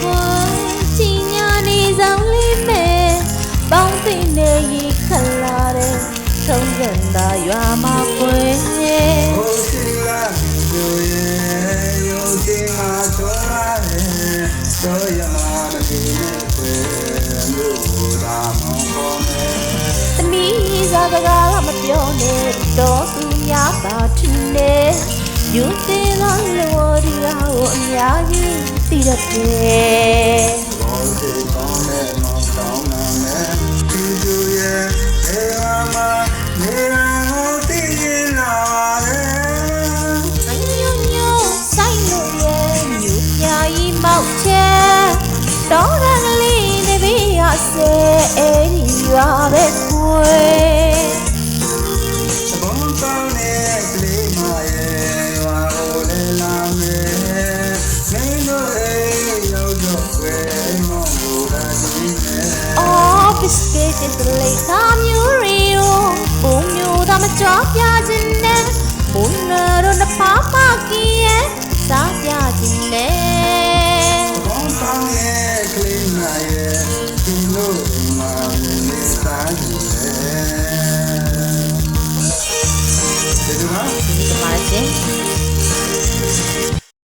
ကွယ်ချီညာနေဆောင်လေးမဲ့ပေါင်းသိနေရီခလာတဲ့ထုံးစံသာရွာမှာကွယ် Oh, she loves you, yeah. You think I'm so right. So you want to be with me. I'm on me. သမီးစားစကားမပြောနဲ့တော့သူများပါထင်တယ်ယူသေးသောလော်ဒီယာကိုအများကြီးသိတတ်တယ် Oh, she don't let no down on me. You, yeah. Hey, mama. Yeah, I'mဆိုင်လို့ရဲ့ညူညာကြီးမောက်ချဲတော့ရကလေးနေပြီးရစေအဲ့ဒီရွာပဲကွယ် biscuit တလေးသားမျိုးရီကိုပုံမျိုးသားမကြွားပြခြင်းနဲ့ဘုံနရောနဖာမကီရဲ့စားပြခြင်းနဲ့